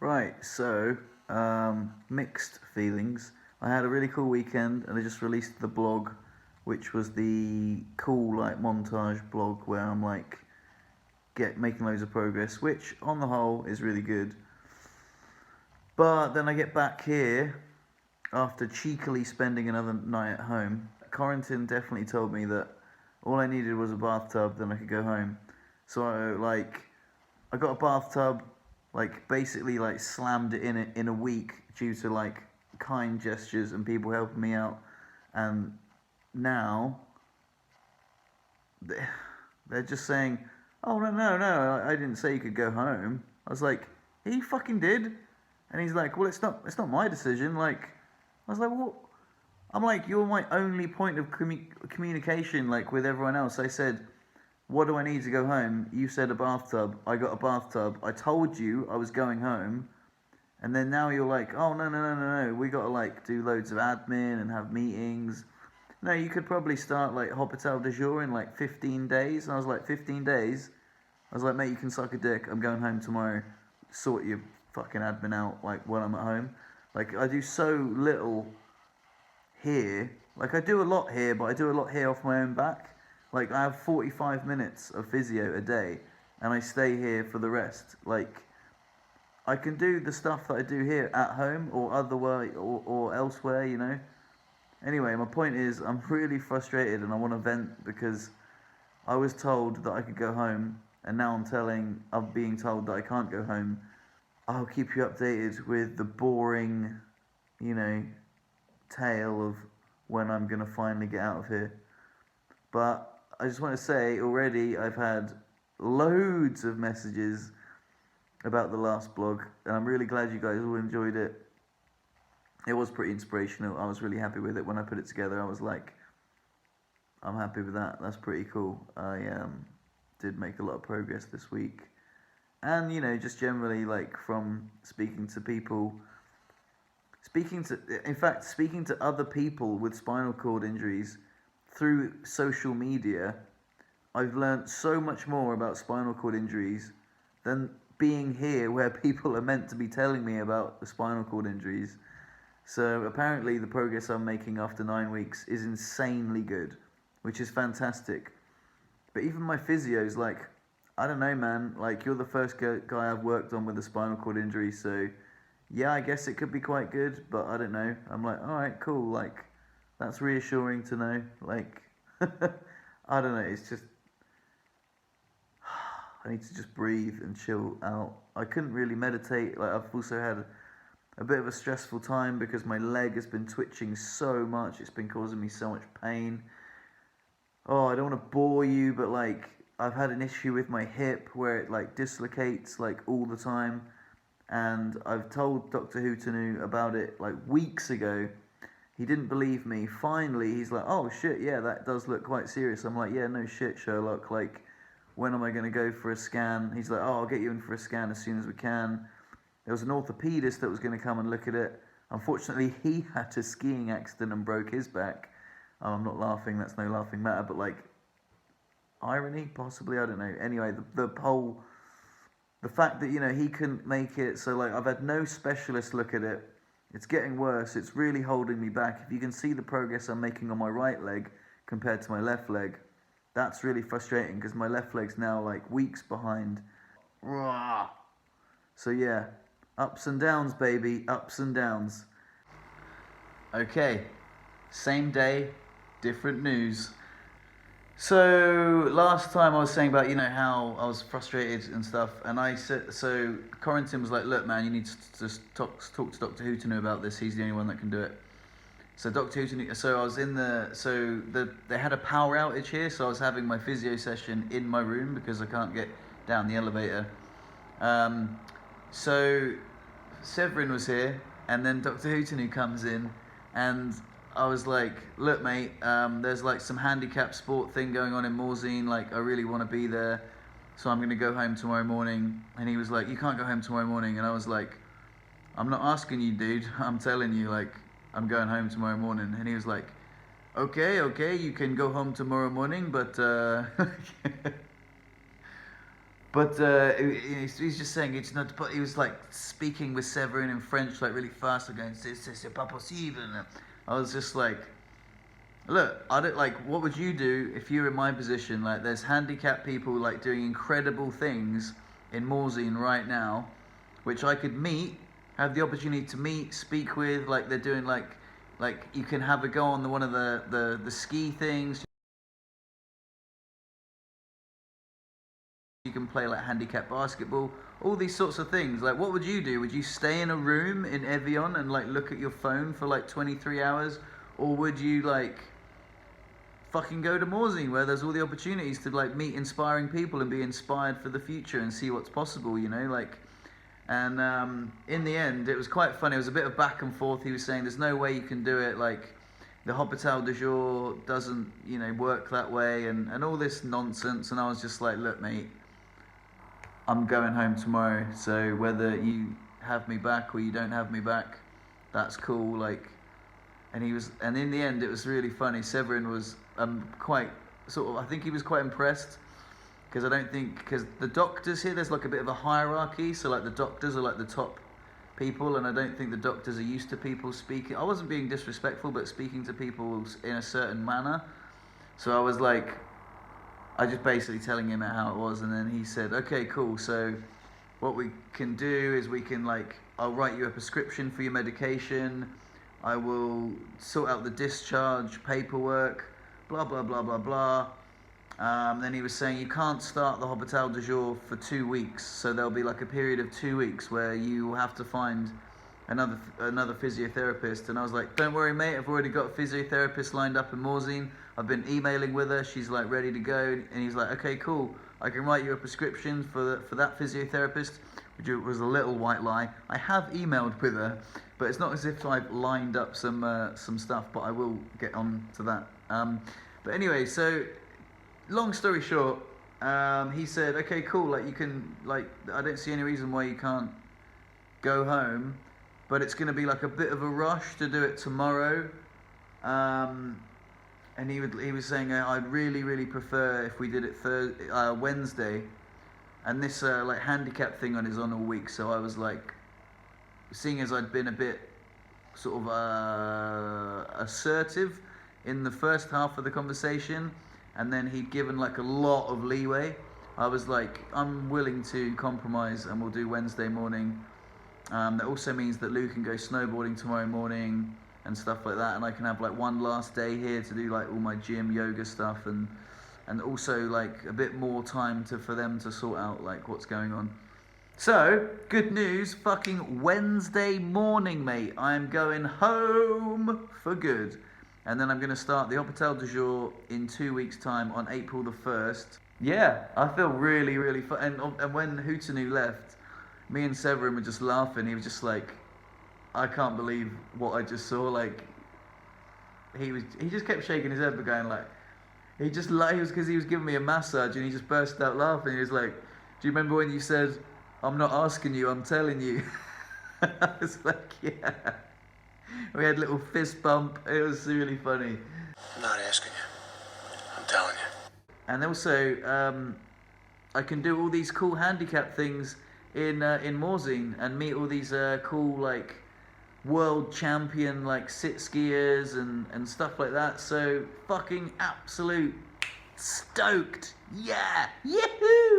Right, so mixed feelings. I had a really cool weekend, and I just released the blog, which was the cool like montage blog where I'm like get making loads of progress, which on the whole is really good. But then I get back here after cheekily spending another night at home. Corentin definitely told me that all I needed was a bathtub, then I could go home. So I got a bathtub, like basically like slammed it in a week due to like kind gestures and people helping me out, and now they're just saying, "Oh no, I didn't say you could go home." I was like, "He fucking did," and he's like, "Well, it's not my decision." Like, I was like, "What?" I'm like, "You're my only point of communication, like with everyone else." I said, "What do I need to go home?" You said a bathtub. I got a bathtub. I told you I was going home. And then now you're like, "Oh, no. We got to like do loads of admin and have meetings." No, you could probably start like Hospital de Jour in like 15 days. And I was like, 15 days? I was like, "Mate, you can suck a dick. I'm going home tomorrow. Sort your fucking admin out like when I'm at home." Like, I do so little here. Like, I do a lot here, but I do a lot here off my own back. Like, I have 45 minutes of physio a day, and I stay here for the rest. Like, I can do the stuff that I do here at home or otherwhere or elsewhere, you know. Anyway, my point is, I'm really frustrated and I want to vent because I was told that I could go home, and now I'm being told that I can't go home. I'll keep you updated with the boring, you know, tale of when I'm gonna finally get out of here. But I just want to say already, I've had loads of messages about the last blog, and I'm really glad you guys all enjoyed it. It was pretty inspirational. I was really happy with it when I put it together. I was like, I'm happy with that. That's pretty cool. I did make a lot of progress this week, and you know, just generally like from speaking to people, speaking to other people with spinal cord injuries through social media. I've learnt so much more about spinal cord injuries than being here where people are meant to be telling me about the spinal cord injuries. So apparently the progress I'm making after 9 weeks is insanely good, which is fantastic. But even my physio's like, I don't know, man, like you're the first guy I've worked on with a spinal cord injury, so yeah, I guess it could be quite good, but I don't know. I'm like, alright, cool, like, that's reassuring to know, like, I don't know, it's just, I need to just breathe and chill out. I couldn't really meditate. Like, I've also had a bit of a stressful time because my leg has been twitching so much. It's been causing me so much pain. Oh, I don't want to bore you, but like, I've had an issue with my hip where it like dislocates like all the time. And I've told Dr. Hootanu about it like weeks ago. He didn't believe me. Finally, he's like, "Oh shit, yeah, that does look quite serious." I'm like, "Yeah, no shit, Sherlock. Like, when am I going to go for a scan?" He's like, "Oh, I'll get you in for a scan as soon as we can." There was an orthopedist that was going to come and look at it. Unfortunately, he had a skiing accident and broke his back. I'm not laughing, that's no laughing matter, but like, irony, possibly, I don't know. Anyway, the fact that, you know, he couldn't make it, so like, I've had no specialist look at it. It's getting worse, it's really holding me back. If you can see the progress I'm making on my right leg compared to my left leg, that's really frustrating because my left leg's now like weeks behind. So yeah, ups and downs, baby, ups and downs. Okay, same day, different news. So last time I was saying about, you know, how I was frustrated and stuff, and I said, so Corentin was like, "Look, man, you need to just talk to Dr. Hootanu about this. He's the only one that can do it." So Dr. Hootanu, so I was they had a power outage here, so I was having my physio session in my room because I can't get down the elevator. So Severin was here, and then Dr. Hootanu comes in, and I was like, "Look, mate, there's like some handicap sport thing going on in Morzine. Like, I really want to be there, so I'm gonna go home tomorrow morning." And he was like, "You can't go home tomorrow morning." And I was like, "I'm not asking you, dude. I'm telling you, like, I'm going home tomorrow morning." And he was like, okay, you can go home tomorrow morning, but But he's just saying it's not. But he was like speaking with Severin in French, like really fast, like going, "C'est pas possible." And I was just like, look, I don't like. What would you do if you were in my position? Like, there's handicapped people like doing incredible things in Morzine right now, which I could meet, have the opportunity to meet, speak with. Like they're doing like you can have a go on one of the ski things. You can play like handicap basketball, all these sorts of things. Like, what would you do? Would you stay in a room in Evian and like look at your phone for like 23 hours, or would you like fucking go to Morzine where there's all the opportunities to like meet inspiring people and be inspired for the future and see what's possible, you know, like. And in the end, it was quite funny. It was a bit of back and forth. He was saying there's no way you can do it. Like, the Hôpital du Jour doesn't, you know, work that way, and all this nonsense. And I was just like, look, mate, I'm going home tomorrow, so whether you have me back or you don't have me back, that's cool. Like, and in the end, it was really funny. Severin was quite sort of, I think he was quite impressed, because the doctors here, there's like a bit of a hierarchy. So like the doctors are like the top people, and I don't think the doctors are used to people speaking. I wasn't being disrespectful, but speaking to people in a certain manner. So I was like, I just basically telling him how it was, and then he said, okay, cool, so what we can do is we can like, I'll write you a prescription for your medication, I will sort out the discharge paperwork, blah, blah, blah, blah, blah. Then he was saying you can't start the Hôpital du Jour for 2 weeks, so there'll be like a period of 2 weeks where you have to find another physiotherapist. And I was like, don't worry, mate, I've already got a physiotherapist lined up in Morzine. I've been emailing with her, she's like ready to go. And he's like, okay, cool, I can write you a prescription for that physiotherapist, which was a little white lie. I have emailed with her, but it's not as if I've lined up some stuff, but I will get on to that. But anyway, so long story short, he said, okay, cool, like you can, like, I don't see any reason why you can't go home, but it's going to be like a bit of a rush to do it tomorrow. And he was saying, I'd really prefer if we did it Wednesday, and this like handicap thing is on all week. So I was like, seeing as I'd been a bit sort of assertive in the first half of the conversation, and then he'd given like a lot of leeway, I was like, I'm willing to compromise, and we'll do Wednesday morning. That also means that Lou can go snowboarding tomorrow morning and stuff like that, and I can have like one last day here to do like all my gym yoga stuff, and also like a bit more time for them to sort out like what's going on. So, good news, fucking Wednesday morning, mate, I'm going home for good. And then I'm going to start the Hôpital du Jour in 2 weeks' time on April the 1st. Yeah, I feel really fun. And when Houtanu left, me and Severin were just laughing. He was just like, I can't believe what I just saw. Like, he just kept shaking his head, but going like, because he was giving me a massage, and he just burst out laughing. He was like, do you remember when you said, I'm not asking you, I'm telling you? I was like, yeah. We had a little fist bump. It was really funny. I'm not asking you, I'm telling you. And also, I can do all these cool handicap things in Morzine, and meet all these cool like world champion like sit skiers and stuff like that. So fucking absolute stoked. Yeah, yahoo!